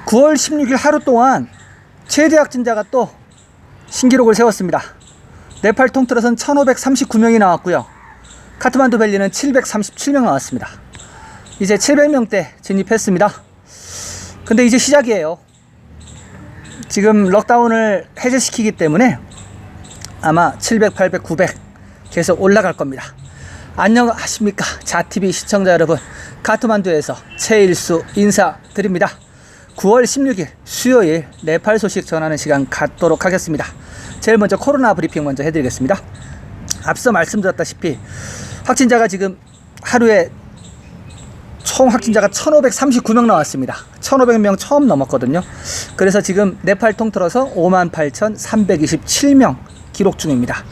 9월 16일 하루 동안 최대 확진자가 또 신기록을 세웠습니다. 네팔 통틀어선 1539명이 나왔고요. 카트만두 밸리는 737명 나왔습니다. 이제 700명대 진입했습니다. 근데 이제 시작이에요. 지금 럭다운을 해제시키기 때문에 아마 700, 800, 900 계속 올라갈 겁니다. 안녕하십니까 자TV 시청자 여러분, 카트만두에서 최일수 인사드립니다. 9월 16일 수요일 네팔 소식 전하는 시간 갖도록 하겠습니다. 제일 먼저 코로나 브리핑 먼저 해드리겠습니다. 앞서 말씀드렸다시피 확진자가 지금 하루에 총 확진자가 1539명 나왔습니다. 1500명 처음 넘었거든요. 그래서 지금 네팔 통틀어서 58,327명 기록 중입니다.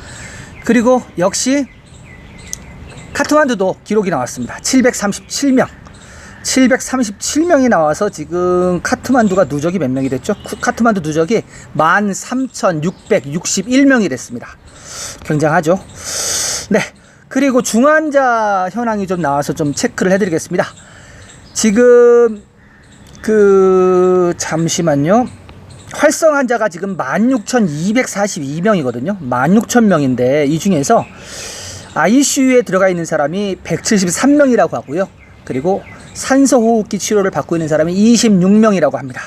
그리고 역시 카트만두도 기록이 나왔습니다. 737명이 나와서 지금 카트만두가 누적이 몇 명이 됐죠? 카트만두 누적이 13,661명이 됐습니다. 굉장하죠? 네. 그리고 중환자 현황이 좀 나와서 좀 체크를 해드리겠습니다. 지금 잠시만요. 활성 환자가 지금 16,242명이거든요. 16,000명인데 이 중에서 ICU에 들어가 있는 사람이 173명이라고 하고요. 그리고 산소호흡기 치료를 받고 있는 사람이 26명이라고 합니다.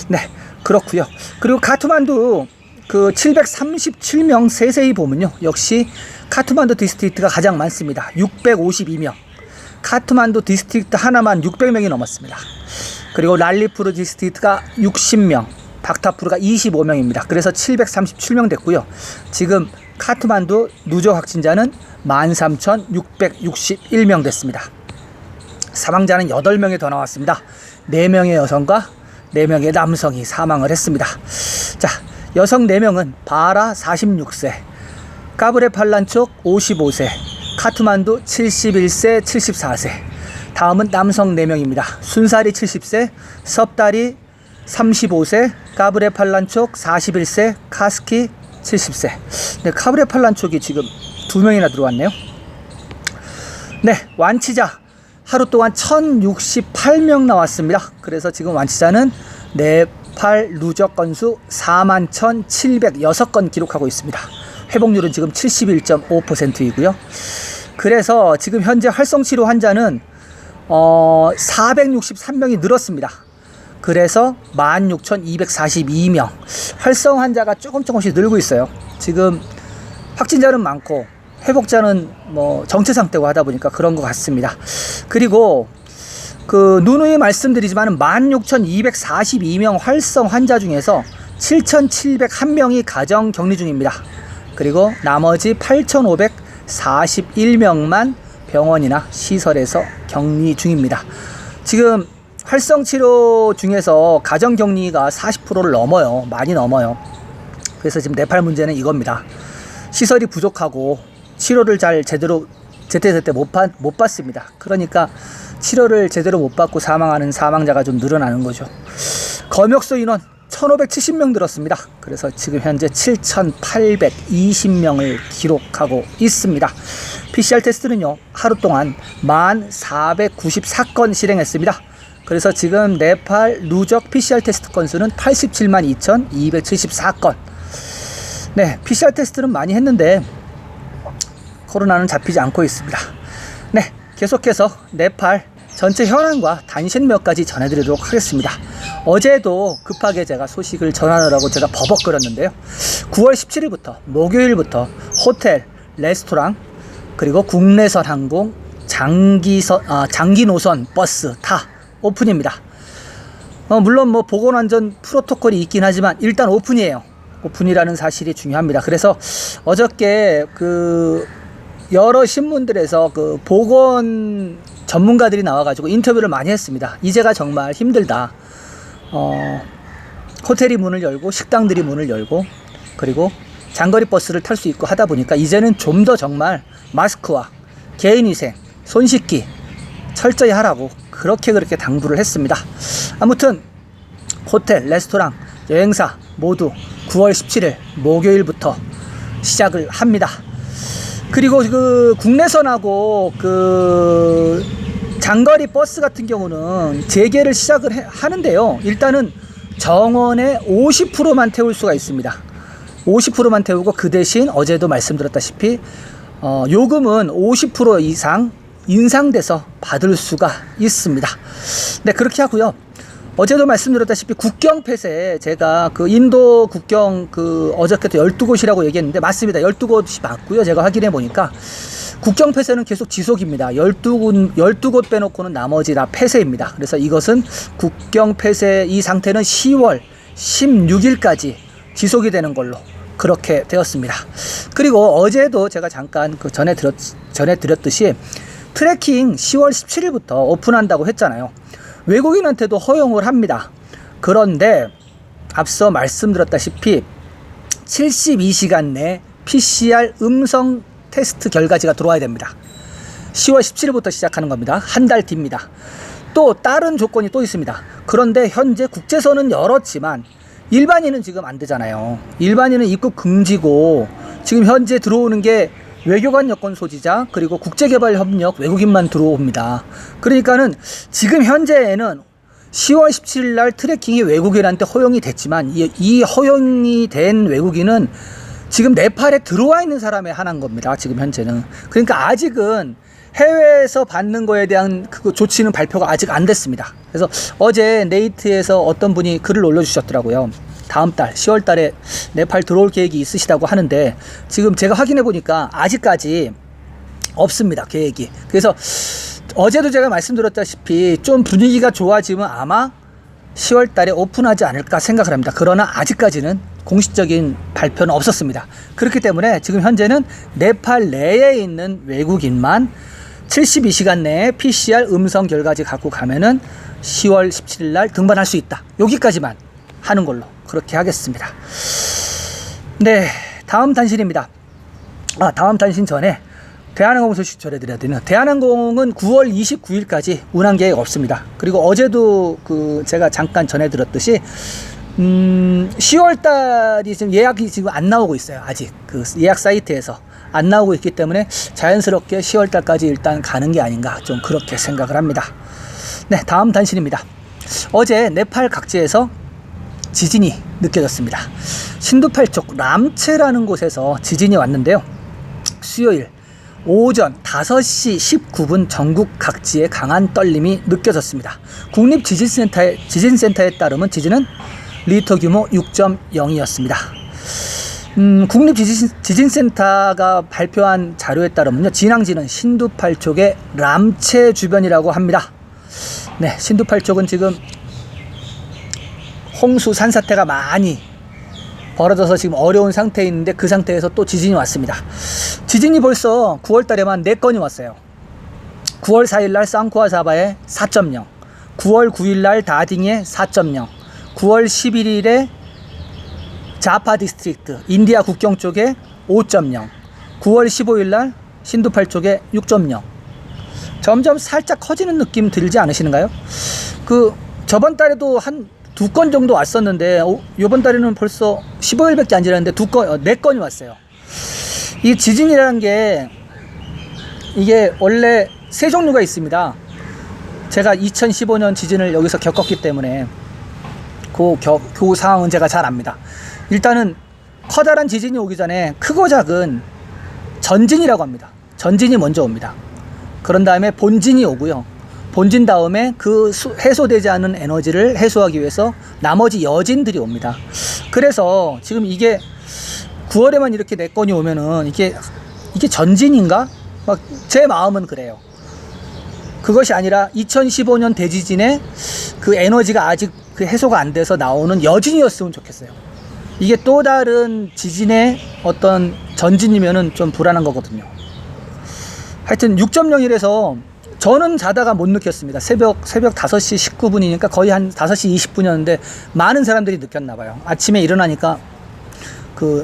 네, 그렇고요. 그리고 카트만두 737명 세세히 보면요, 역시 카트만두 디스트릭트가 가장 많습니다. 652명. 카트만두 디스트릭트 하나만 600명이 넘었습니다. 그리고 랄리푸르 디스트릭트가 60명, 박타푸르가 25명입니다. 그래서 737명 됐고요. 지금 카트만두 누적 확진자는 13,661명 됐습니다. 사망자는 8명이 더 나왔습니다. 4명의 여성과 4명의 남성이 사망을 했습니다. 자, 여성 4명은 바라 46세, 까브레팔란촉 55세, 카트만두 71세, 74세. 다음은 남성 4명입니다. 순사리 70세, 섭다리 35세, 까브레팔란촉 41세, 카스키 70세. 네, 카브레팔란촉이 지금 2명이나 들어왔네요. 네, 완치자 하루 동안 1068명 나왔습니다. 그래서 지금 완치자는 네팔 누적 건수 41,706건 기록하고 있습니다. 회복률은 지금 71.5%이고요. 그래서 지금 현재 활성치료 환자는 463명이 늘었습니다. 그래서 16,242명. 활성 환자가 조금씩 늘고 있어요. 지금 확진자는 많고 회복자는 정체 상태고 하다 보니까 그런 것 같습니다. 그리고 누누이 말씀드리지만 16,242명 활성 환자 중에서 7,701명이 가정 격리 중입니다. 그리고 나머지 8,541명만 병원이나 시설에서 격리 중입니다. 지금 활성치료 중에서 가정격리가 40%를 넘어요. 많이 넘어요. 그래서 지금 네팔 문제는 이겁니다. 시설이 부족하고 치료를 제대로 제때제때 못 받습니다. 그러니까 치료를 제대로 못 받고 사망하는 사망자가 좀 늘어나는 거죠. 검역소 인원 1,570명 늘었습니다. 그래서 지금 현재 7,820명을 기록하고 있습니다. PCR 테스트는요, 하루 동안 1494건 실행했습니다. 그래서 지금 네팔 누적 PCR 테스트 건수는 872,274건. 네, PCR 테스트는 많이 했는데 코로나는 잡히지 않고 있습니다. 네, 계속해서 네팔 전체 현황과 단신 몇 가지 전해드리도록 하겠습니다. 어제도 급하게 제가 소식을 전하느라고 제가 버벅거렸는데요. 9월 17일부터 목요일부터 호텔, 레스토랑, 그리고 국내선 항공, 장기 노선 버스 다 오픈입니다. 물론 보건안전 프로토콜이 있긴 하지만 일단 오픈이에요. 오픈이라는 사실이 중요합니다. 그래서 어저께 여러 신문들에서 보건 전문가들이 나와가지고 인터뷰를 많이 했습니다. 이제가 정말 힘들다. 호텔이 문을 열고 식당들이 문을 열고 그리고 장거리 버스를 탈 수 있고 하다 보니까 이제는 좀 더 정말 마스크와 개인위생, 손 씻기 철저히 하라고 그렇게 당부를 했습니다. 아무튼 호텔, 레스토랑, 여행사 모두 9월 17일 목요일부터 시작을 합니다. 그리고 국내선하고 장거리 버스 같은 경우는 재개를 시작을 하는데요. 일단은 정원에 50%만 태울 수가 있습니다. 50%만 태우고 그 대신 어제도 말씀드렸다시피 요금은 50% 이상 인상돼서 받을 수가 있습니다. 네, 그렇게 하고요. 어제도 말씀드렸다시피 국경 폐쇄, 제가 그 인도 국경 어저께도 12곳이라고 얘기했는데 맞습니다. 12곳이 맞고요. 제가 확인해 보니까 국경 폐쇄는 계속 지속입니다. 12곳 빼놓고는 나머지 다 폐쇄입니다. 그래서 이것은 국경 폐쇄 이 상태는 10월 16일까지 지속이 되는 걸로 그렇게 되었습니다. 그리고 어제도 제가 잠깐 전해드렸듯이 트레킹 10월 17일부터 오픈한다고 했잖아요. 외국인한테도 허용을 합니다. 그런데 앞서 말씀드렸다시피 72시간 내 PCR 음성 테스트 결과지가 들어와야 됩니다. 10월 17일부터 시작하는 겁니다. 한 달 뒤입니다. 또 다른 조건이 또 있습니다. 그런데 현재 국제선은 열었지만 일반인은 지금 안 되잖아요. 일반인은 입국 금지고 지금 현재 들어오는 게 외교관 여권 소지자 그리고 국제개발협력 외국인만 들어옵니다. 그러니까는 지금 현재에는 10월 17일 날 트레킹이 외국인한테 허용이 됐지만 이 허용이 된 외국인은 지금 네팔에 들어와 있는 사람에 한한 겁니다. 지금 현재는. 그러니까 아직은 해외에서 받는 거에 대한 그 조치는 발표가 아직 안 됐습니다. 그래서 어제 네이트에서 어떤 분이 글을 올려주셨더라고요. 다음 달 10월 달에 네팔 들어올 계획이 있으시다고 하는데 지금 제가 확인해 보니까 아직까지 없습니다. 계획이. 그래서 어제도 제가 말씀드렸다시피 좀 분위기가 좋아지면 아마 10월 달에 오픈하지 않을까 생각을 합니다. 그러나 아직까지는 공식적인 발표는 없었습니다. 그렇기 때문에 지금 현재는 네팔 내에 있는 외국인만 72시간 내에 PCR 음성 결과지 갖고 가면은 10월 17일 날 등반할 수 있다. 여기까지만 하는 걸로 그렇게 하겠습니다. 네, 다음 단신입니다. 다음 단신 전에 대한항공 소식 전해드려야 되는, 대한항공은 9월 29일까지 운항 계획 없습니다. 그리고 어제도 제가 잠깐 전해드렸듯이 10월 달이 지금 예약이 지금 안 나오고 있어요. 아직 예약 사이트에서 안 나오고 있기 때문에 자연스럽게 10월 달까지 일단 가는 게 아닌가 좀 그렇게 생각을 합니다. 네, 다음 단신입니다. 어제 네팔 각지에서 지진이 느껴졌습니다. 신두팔 쪽 람체라는 곳에서 지진이 왔는데요. 수요일 오전 5시 19분 전국 각지에 강한 떨림이 느껴졌습니다. 국립지진센터에 따르면 지진은 리터 규모 6.0이었습니다. 국립지진센터가 발표한 자료에 따르면요, 진앙지는 신두팔 촉의 람체 주변이라고 합니다. 네, 신두팔 촉은 지금 홍수 산사태가 많이 벌어져서 지금 어려운 상태에 있는데 그 상태에서 또 지진이 왔습니다. 지진이 벌써 9월 달에만 4건이 왔어요. 9월 4일 날 쌍쿠아사바에 4.0, 9월 9일 날 다딩에 4.0, 9월 11일에 자파 디스트릭트 인디아 국경 쪽에 5.0, 9월 15일 날 신두팔 쪽에 6.0. 점점 살짝 커지는 느낌 들지 않으시는가요? 저번 달에도 한 2건 정도 왔었는데 요번 달에는 벌써 15일밖에 안 지났는데 4건이 왔어요. 이 지진이라는 게 이게 원래 세 종류가 있습니다. 제가 2015년 지진을 여기서 겪었기 때문에 그 상황은 제가 잘 압니다. 일단은 커다란 지진이 오기 전에 크고 작은 전진이라고 합니다. 전진이 먼저 옵니다. 그런 다음에 본진이 오고요. 본진 다음에 해소되지 않은 에너지를 해소하기 위해서 나머지 여진들이 옵니다. 그래서 지금 이게 9월에만 이렇게 4건이 오면은 이게 전진인가? 막 제 마음은 그래요. 그것이 아니라 2015년 대지진에 그 에너지가 아직 해소가 안 돼서 나오는 여진이었으면 좋겠어요. 이게 또 다른 지진의 어떤 전진이면은 좀 불안한 거거든요. 하여튼 6.0이라서 저는 자다가 못 느꼈습니다. 새벽 5시 19분이니까 거의 한 5시 20분이었는데 많은 사람들이 느꼈나 봐요. 아침에 일어나니까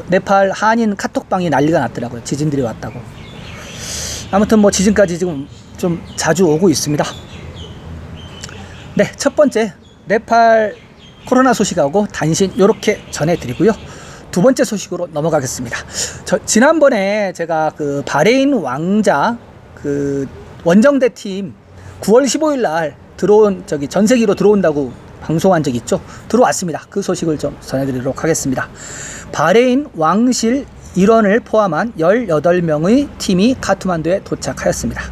네팔 한인 카톡방이 난리가 났더라고요. 지진들이 왔다고. 아무튼 뭐 지진까지 지금 좀 자주 오고 있습니다. 네, 첫 번째 네팔 코로나 소식하고 단신 요렇게 전해드리고요. 두 번째 소식으로 넘어가겠습니다. 지난번에 제가 바레인 왕자 원정대 팀 9월 15일 날 들어온 전세기로 들어온다고 방송한 적 있죠. 들어왔습니다. 그 소식을 좀 전해드리도록 하겠습니다. 바레인 왕실 일원을 포함한 18명의 팀이 카트만두에 도착하였습니다.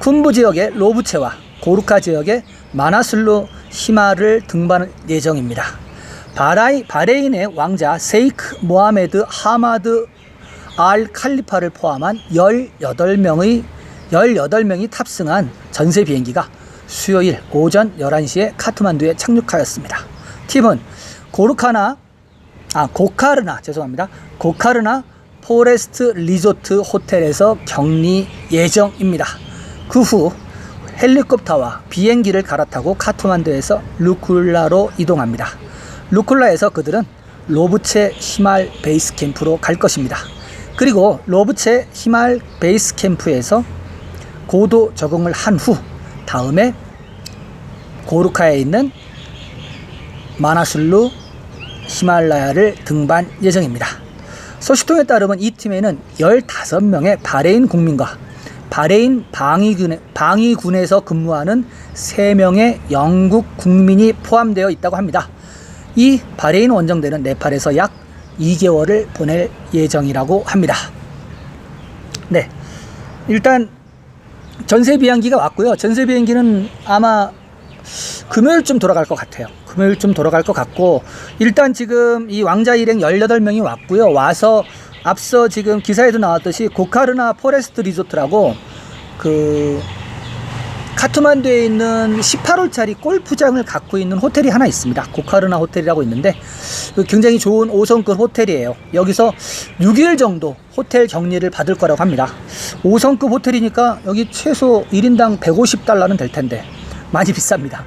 쿤부 지역의 로브체와 고르카 지역의 마나슬루 히마를 등반할 예정입니다. 바레인의 왕자 세이크 모하메드 하마드 알 칼리파를 포함한 18명이 탑승한 전세 비행기가 수요일 오전 11시에 카트만두에 착륙하였습니다. 팀은 고카르나 포레스트 리조트 호텔에서 격리 예정입니다. 그 후 헬리콥터와 비행기를 갈아타고 카트만두에서 루쿨라로 이동합니다. 루쿨라에서 그들은 로브체 히말 베이스 캠프로 갈 것입니다. 그리고 로브체 히말 베이스 캠프에서 고도 적응을 한 후 다음에 고르카에 있는 마나슬루 히말라야를 등반 예정입니다. 소식통에 따르면 이 팀에는 15명의 바레인 국민과 바레인 방위군에서 근무하는 3명의 영국 국민이 포함되어 있다고 합니다. 이 바레인 원정대는 네팔에서 약 2개월을 보낼 예정이라고 합니다. 네, 일단 전세 비행기가 왔고요. 전세 비행기는 아마 금요일쯤 돌아갈 것 같아요. 금요일쯤 돌아갈 것 같고, 일단 지금 이 왕자 일행 18명이 왔고요. 와서 앞서 지금 기사에도 나왔듯이 고카르나 포레스트 리조트라고 그 카트만두에 있는 18홀짜리 골프장을 갖고 있는 호텔이 하나 있습니다. 고카르나 호텔이라고 있는데 굉장히 좋은 5성급 호텔이에요. 여기서 6일 정도 호텔 격리를 받을 거라고 합니다. 5성급 호텔이니까 여기 최소 1인당 150달러는 될 텐데 많이 비쌉니다.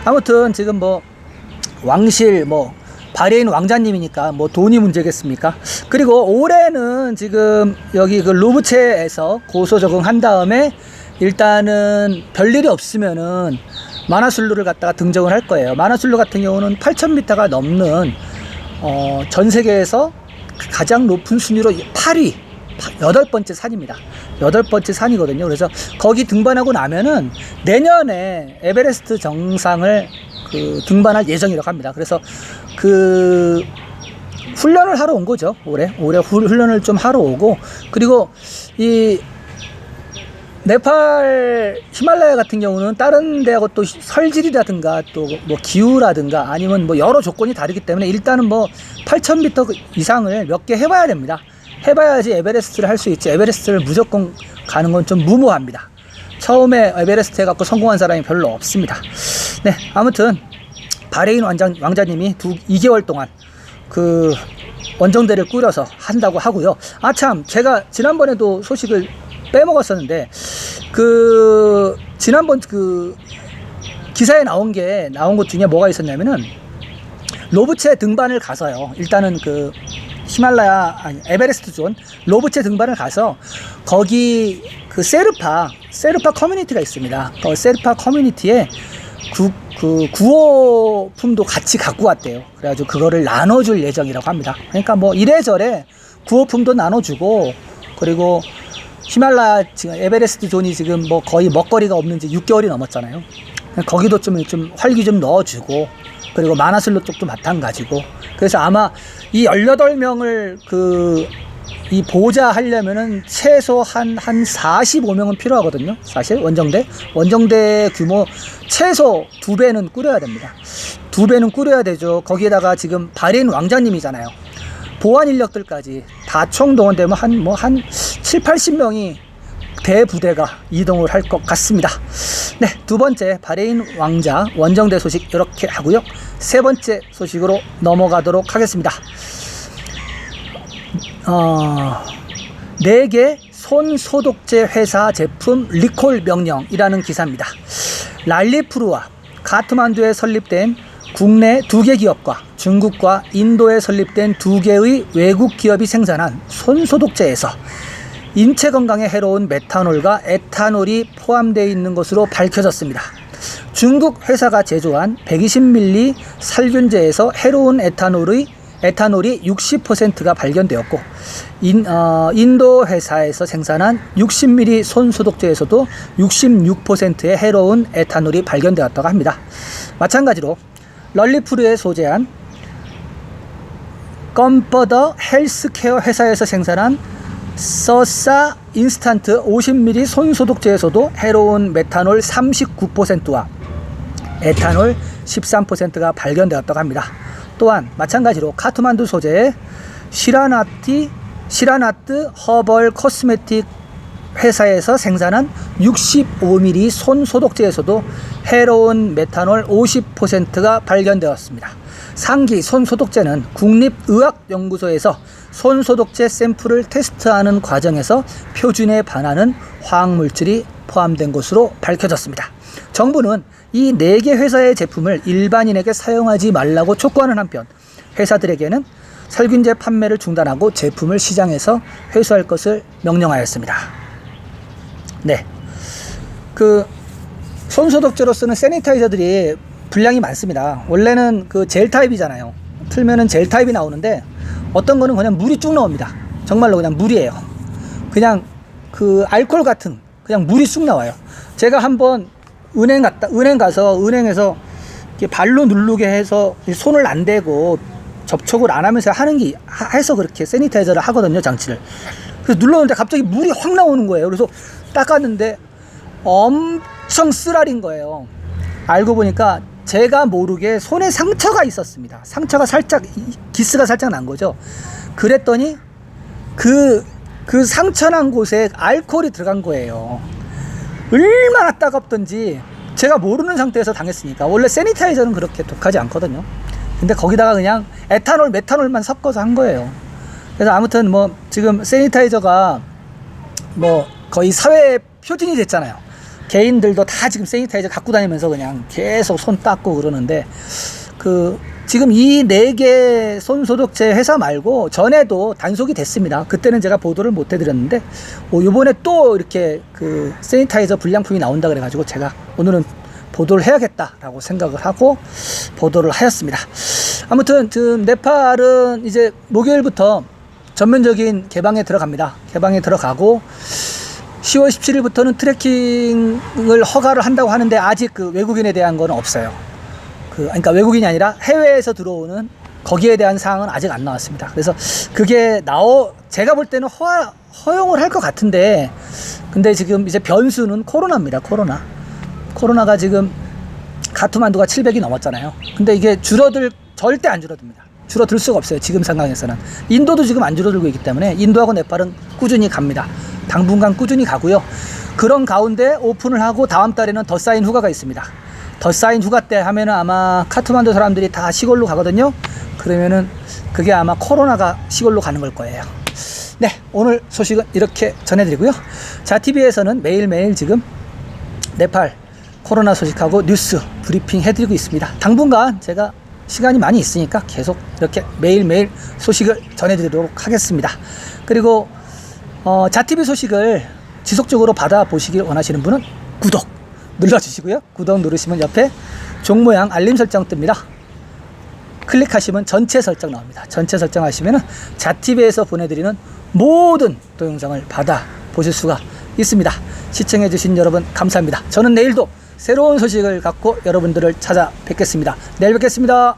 아무튼 지금 뭐 왕실 바레인 왕자님이니까 돈이 문제겠습니까? 그리고 올해는 지금 여기 그 로브체에서 고소 적응한 다음에 일단은 별일이 없으면은 마나슬루를 갖다가 등정을 할 거예요. 마나슬루 같은 경우는 8,000m가 넘는 전 세계에서 가장 높은 순위로 8위, 8번째 산입니다. 8번째 산이거든요. 그래서 거기 등반하고 나면은 내년에 에베레스트 정상을 등반할 예정이라고 합니다. 그래서 그 훈련을 하러 온 거죠. 올해 훈련을 좀 하러 오고, 그리고 이 네팔 히말라야 같은 경우는 다른 데하고 또 설질이라든가 또 기후라든가 아니면 여러 조건이 다르기 때문에 일단은 8,000m 이상을 몇 개 해봐야 됩니다. 해봐야지 에베레스트를 할 수 있지, 에베레스트를 무조건 가는 건 좀 무모합니다. 처음에 에베레스트 해갖고 성공한 사람이 별로 없습니다. 네, 아무튼 바레인 왕자님이 2개월 동안 그 원정대를 꾸려서 한다고 하고요. 참, 제가 지난번에도 소식을 빼먹었었는데 지난번 기사에 나온 것 중에 뭐가 있었냐면은 로브체 등반을 가서요. 일단은 에베레스트 존 로브체 등반을 가서 거기 세르파 커뮤니티가 있습니다. 세르파 커뮤니티에 구호품도 같이 갖고 왔대요. 그래가지고 그거를 나눠줄 예정이라고 합니다. 그러니까 이래저래 구호품도 나눠주고, 그리고 히말라야 지금 에베레스트 존이 지금 거의 먹거리가 없는 지 6개월이 넘었잖아요. 거기도 좀 활기 좀 넣어주고, 그리고 마나슬루 쪽도 마찬가지고. 그래서 아마 이 18명을 이 보호자 하려면은 최소 한 45명은 필요하거든요. 사실 원정대 규모 최소 2배는 꾸려야 됩니다. 2배는 꾸려야 되죠. 거기에다가 지금 바레인 왕자님이잖아요. 보안 인력들까지 다 총동원되면 한 7, 80명이 대부대가 이동을 할 것 같습니다. 네, 두 번째 바레인 왕자 원정대 소식 이렇게 하고요. 세 번째 소식으로 넘어가도록 하겠습니다. 4개 손 소독제 회사 제품 리콜 명령이라는 기사입니다. 랄리푸르와 카트만두에 설립된 국내 2개 기업과 중국과 인도에 설립된 2개의 외국 기업이 생산한 손 소독제에서 인체 건강에 해로운 메탄올과 에탄올이 포함되어 있는 것으로 밝혀졌습니다. 중국 회사가 제조한 120ml 살균제에서 해로운 에탄올이 60%가 발견되었고, 인도 회사에서 생산한 60ml 손소독제에서도 66%의 해로운 에탄올이 발견되었다고 합니다. 마찬가지로 럴리푸르에 소재한 컴퍼더 헬스케어 회사에서 생산한 서사 인스턴트 50ml 손소독제에서도 해로운 메탄올 39%와 에탄올 13%가 발견되었다고 합니다. 또한 마찬가지로 카트만두 소재의 시라나트 허벌 코스메틱 회사에서 생산한 65ml 손소독제에서도 해로운 메탄올 50%가 발견되었습니다. 상기 손소독제는 국립의학연구소에서 손소독제 샘플을 테스트하는 과정에서 표준에 반하는 화학물질이 포함된 것으로 밝혀졌습니다. 정부는 이 4개 회사의 제품을 일반인에게 사용하지 말라고 촉구하는 한편, 회사들에게는 살균제 판매를 중단하고 제품을 시장에서 회수할 것을 명령하였습니다. 네, 그 손소독제로 쓰는 세니타이저들이 분량이 많습니다. 원래는 그 젤 타입이잖아요. 틀면은 젤 타입이 나오는데 어떤 거는 그냥 물이 쭉 나옵니다. 정말로 그냥 물이에요. 그냥 그 알코올 같은 그냥 물이 쑥 나와요. 제가 한번 은행에서 이렇게 발로 누르게 해서 손을 안 대고 접촉을 안 하면서 해서 그렇게 세니타이저를 하거든요, 장치를. 그래서 눌렀는데 갑자기 물이 확 나오는 거예요. 그래서 닦았는데 엄청 쓰라린 거예요. 알고 보니까 제가 모르게 손에 상처가 있었습니다. 상처가 살짝, 기스가 살짝 난 거죠. 그랬더니 그 상처난 곳에 알코올이 들어간 거예요. 얼마나 따갑던지 제가 모르는 상태에서 당했으니까. 원래 세니타이저는 그렇게 독하지 않거든요. 근데 거기다가 그냥 에탄올, 메탄올만 섞어서 한 거예요. 그래서 아무튼 뭐 지금 세니타이저가 뭐 거의 사회 표준이 됐잖아요. 개인들도 다 지금 세니타이저 갖고 다니면서 그냥 계속 손 닦고 그러는데, 지금 이 4개 손소독제 회사 말고 전에도 단속이 됐습니다. 그때는 제가 보도를 못 해드렸는데, 요번에 또 이렇게 그 세니타이저 불량품이 나온다 그래가지고 제가 오늘은 보도를 해야겠다라고 생각을 하고 보도를 하였습니다. 아무튼 지금 네팔은 이제 목요일부터 전면적인 개방에 들어갑니다. 개방에 들어가고 10월 17일부터는 트래킹을 허가를 한다고 하는데 아직 그 외국인에 대한 건 없어요. 그러니까 외국인이 아니라 해외에서 들어오는 거기에 대한 사항은 아직 안 나왔습니다. 그래서 그게 제가 볼 때는 허용을 할 것 같은데, 근데 지금 이제 변수는 코로나입니다. 코로나가 지금 카트만두가 700이 넘었잖아요. 근데 이게 절대 안 줄어듭니다. 줄어들 수가 없어요. 지금 상황에서는. 인도도 지금 안 줄어들고 있기 때문에 인도하고 네팔은 꾸준히 갑니다. 당분간 꾸준히 가고요. 그런 가운데 오픈을 하고 다음 달에는 더 쌓인 휴가가 있습니다. 더 쌓인 휴가 때 하면은 아마 카트만두 사람들이 다 시골로 가거든요. 그러면은 그게 아마 코로나가 시골로 가는 걸 거예요. 네, 오늘 소식은 이렇게 전해드리고요. 자TV에서는 매일매일 지금 네팔 코로나 소식하고 뉴스 브리핑 해드리고 있습니다. 당분간 제가 시간이 많이 있으니까 계속 이렇게 매일매일 소식을 전해드리도록 하겠습니다. 그리고 자TV 소식을 지속적으로 받아보시길 원하시는 분은 구독 눌러주시고요. 구독 누르시면 옆에 종 모양 알림 설정 뜹니다. 클릭하시면 전체 설정 나옵니다. 전체 설정하시면 자TV에서 보내드리는 모든 동영상을 받아보실 수가 있습니다. 시청해주신 여러분 감사합니다. 저는 내일도 새로운 소식을 갖고 여러분들을 찾아뵙겠습니다. 내일 뵙겠습니다.